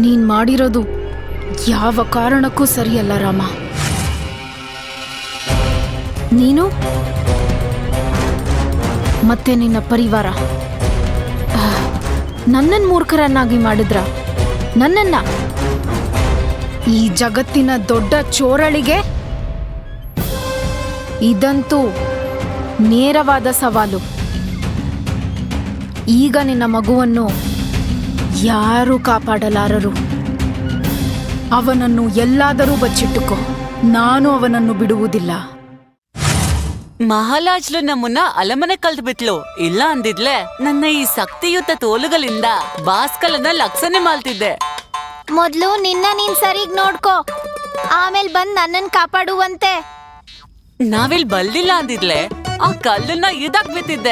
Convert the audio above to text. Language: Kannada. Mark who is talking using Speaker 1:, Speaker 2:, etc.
Speaker 1: ನೀನ್ ಮಾಡಿರೋದು ಯಾವ ಕಾರಣಕ್ಕೂ ಸರಿಯಲ್ಲ ರಾಮ. ನೀನು ಮತ್ತೆ ನಿನ್ನ ಪರಿವಾರ ನನ್ನನ್ನು ಮೂರ್ಖರನ್ನಾಗಿ ಮಾಡಿದ್ರ. ನನ್ನನ್ನ ಈ ಜಗತ್ತಿನ ದೊಡ್ಡ ಚೋರಳಿಗೆ ಇದಂತೂ ನೇರವಾದ ಸವಾಲು. ಈಗ ನಿನ್ನ ಮಗುವನ್ನು ಯಾರೂ ಕಾಪಾಡಲಾರರು. ಅವನನ್ನು ಎಲ್ಲಾದರೂ ಬಚ್ಚಿಟ್ಟುಕೋ, ನಾನು ಅವನನ್ನು ಬಿಡುವುದಿಲ್ಲ.
Speaker 2: ಮಹಾಲಾಜ್ಲು ನಮ್ಮನ್ನ ಅಲಮನೆ ಕಲ್ತ್ಬಿಟ್ಲು. ಇಲ್ಲ ಅಂದಿದ್ಲೆ ನನ್ನ ಈ ಶಕ್ತಿಯುತ ತೋಳುಗಳಿಂದ ಬಾಸ್ಕಲನ್ನ ಲಕ್ಷಣೆ ಮಾಡ್ತಿದ್ದೆ.
Speaker 3: ಮೊದ್ಲು ನಿನ್ನ ನೀನ್ ಸರಿಗ್ ನೋಡ್ಕೋ, ಆಮೇಲೆ ಬಂದ್ ನನ್ನನ್ ಕಾಪಾಡುವಂತೆ.
Speaker 2: ನಾವಿಲ್ ಬಲ್ದಿಲ್ಲ ಅಂದಿದ್ಲೆ ಆ ಕಲ್ಲನ್ನ ಇದಾಕ್ ಬಿತ್ತಿದ್ದೆ.